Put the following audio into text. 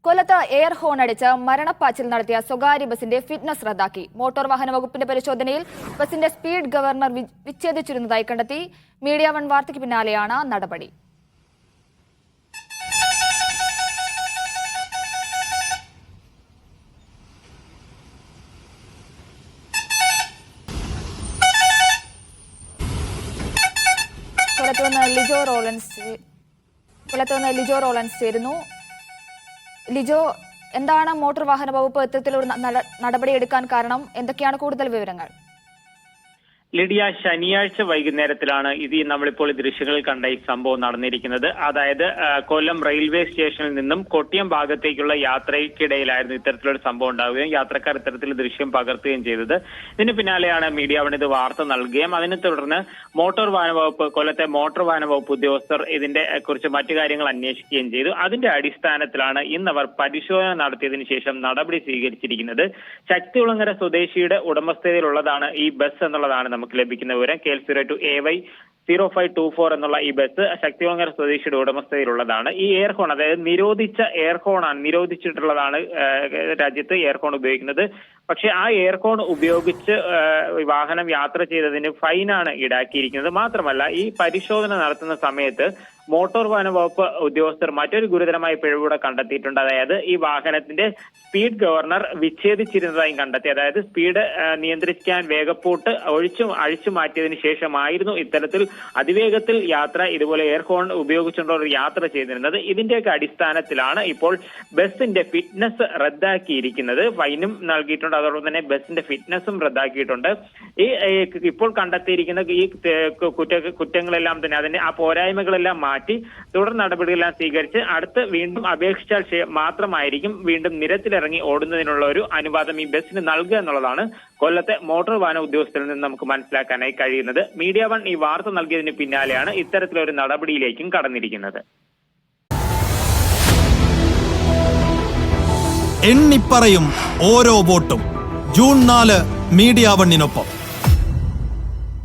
കൊല്ലത്ത് air horn അടിച്ച് മരണപ്പാച്ചിൽ നടത്തിയ സ്വകാര്യ ബസിന്റെ ഫിറ്റ്നസ് റദ്ദാക്കി. മോട്ടോർ വാഹന വകുപ്പിന്റെ പരിശോധനയിൽ ബസിന്റെ സ്പീഡ് ഗവർണർ വിച്ഛേദിച്ചിരുന്നതായി കണ്ടെത്തി. മീഡിയ വൺ വാർത്തയ്ക്ക് പിന്നാലെയാണ് നടപടി. കൊല്ലത്തുനിന്ന് ലിജോ റോളൻസ് ചേരുന്നു. ലിജോ, എന്താണ് മോട്ടോർ വാഹന വകുപ്പ് ഇത്തരത്തിലൊരു നടപടിയെടുക്കാൻ കാരണം? എന്തൊക്കെയാണ് കൂടുതൽ വിവരങ്ങൾ? ലിഡിയ, ശനിയാഴ്ച വൈകുന്നേരത്തിലാണ് നമ്മളിപ്പോൾ ദൃശ്യങ്ങളിൽ കണ്ട ഈ സംഭവം നടന്നിരിക്കുന്നത്. അതായത് കൊല്ലം റെയിൽവേ സ്റ്റേഷനിൽ നിന്നും കൊട്ടിയം ഭാഗത്തേക്കുള്ള യാത്രയ്ക്കിടയിലായിരുന്നു ഇത്തരത്തിലൊരു സംഭവം ഉണ്ടാവുകയും യാത്രക്കാർ ഇത്തരത്തിൽ ദൃശ്യം പകർത്തുകയും ചെയ്തത്. ഇതിന് പിന്നാലെയാണ് മീഡിയ വൺ ഇത് വാർത്ത നൽകുകയും അതിനെ തുടർന്ന് മോട്ടോർ വാഹന വകുപ്പ്, കൊല്ലത്തെ മോട്ടോർ വാഹന വകുപ്പ് ഉദ്യോഗസ്ഥർ ഇതിന്റെ കുറിച്ച് മറ്റു കാര്യങ്ങൾ അന്വേഷിക്കുകയും ചെയ്തു. അതിന്റെ അടിസ്ഥാനത്തിലാണ് ഇന്നവർ പരിശോധന നടത്തിയതിനു ശേഷം നടപടി സ്വീകരിച്ചിരിക്കുന്നത്. ശക്തികുളങ്ങര സ്വദേശിയുടെ ഉടമസ്ഥതയിലുള്ളതാണ് ഈ ബസ് എന്നുള്ളതാണ് നമുക്ക് ലഭിക്കുന്ന വിവരം. KL02AY 0524 എന്നുള്ള ഈ ബസ് ശക്തികുളങ്ങര സ്വദേശിയുടെ ഉടമസ്ഥതയിലുള്ളതാണ്. ഈ എയർഹോൺ, അതായത് നിരോധിച്ച എയർഹോണാണ്, നിരോധിച്ചിട്ടുള്ളതാണ് രാജ്യത്ത് എയർഹോൺ ഉപയോഗിക്കുന്നത്. പക്ഷെ ആ എയർഹോൺ ഉപയോഗിച്ച് വാഹനം യാത്ര ചെയ്തതിന് ഫൈനാണ് ഈടാക്കിയിരിക്കുന്നത്. മാത്രമല്ല, ഈ പരിശോധന നടത്തുന്ന സമയത്ത് മോട്ടോർ വാഹന വകുപ്പ് ഉദ്യോഗസ്ഥർ മറ്റൊരു ഗുരുതരമായ പിഴവൂടെ കണ്ടെത്തിയിട്ടുണ്ട്. അതായത് ഈ വാഹനത്തിന്റെ സ്പീഡ് ഗവർണർ വിച്ഛേദിച്ചിരുന്നതായും കണ്ടെത്തി. അതായത് സ്പീഡ് നിയന്ത്രിക്കാൻ വേഗപ്പൂട്ട് അഴിച്ചു മാറ്റിയതിനു ശേഷമായിരുന്നു ഇത്തരത്തിൽ അതിവേഗത്തിൽ യാത്ര, ഇതുപോലെ എയർഹോൺ ഉപയോഗിച്ചുകൊണ്ടുള്ള ഒരു യാത്ര ചെയ്തിരുന്നത്. ഇതിന്റെയൊക്കെ അടിസ്ഥാനത്തിലാണ് ഇപ്പോൾ ബസിന്റെ ഫിറ്റ്നസ് റദ്ദാക്കിയിരിക്കുന്നത്. ഫൈനും നൽകിയിട്ടുണ്ട്, അതോടൊപ്പം തന്നെ ബസിന്റെ ഫിറ്റ്നസും റദ്ദാക്കിയിട്ടുണ്ട്. ഈ ഇപ്പോൾ കണ്ടെത്തിയിരിക്കുന്ന ഈ കുറ്റങ്ങളെല്ലാം തന്നെ അതിന്റെ ആ പോരായ്മകളെല്ലാം മാറ്റി തുടർ നടപടികളെല്ലാം സ്വീകരിച്ച് അടുത്ത് വീണ്ടും അപേക്ഷിച്ചാൽ മാത്രമായിരിക്കും വീണ്ടും നിരത്തിലിറങ്ങി ഓടുന്നതിനുള്ള ഒരു അനുവാദം ഈ ബസിന് നൽകുക എന്നുള്ളതാണ് കൊല്ലത്തെ മോട്ടോർ വാഹന ഉദ്യോഗസ്ഥരിൽ നിന്ന് നമുക്ക് മനസ്സിലാക്കാനായി കഴിയുന്നത്. മീഡിയ വൺ ഈ വാർത്ത നൽകിയതിന് പിന്നാലെയാണ് ഇത്തരത്തിലൊരു നടപടിയിലേക്കും കടന്നിരിക്കുന്നത്. എണ്ണിപ്പറയും ഓരോ വോട്ടും. June 4 media വണ്ണിനൊപ്പം.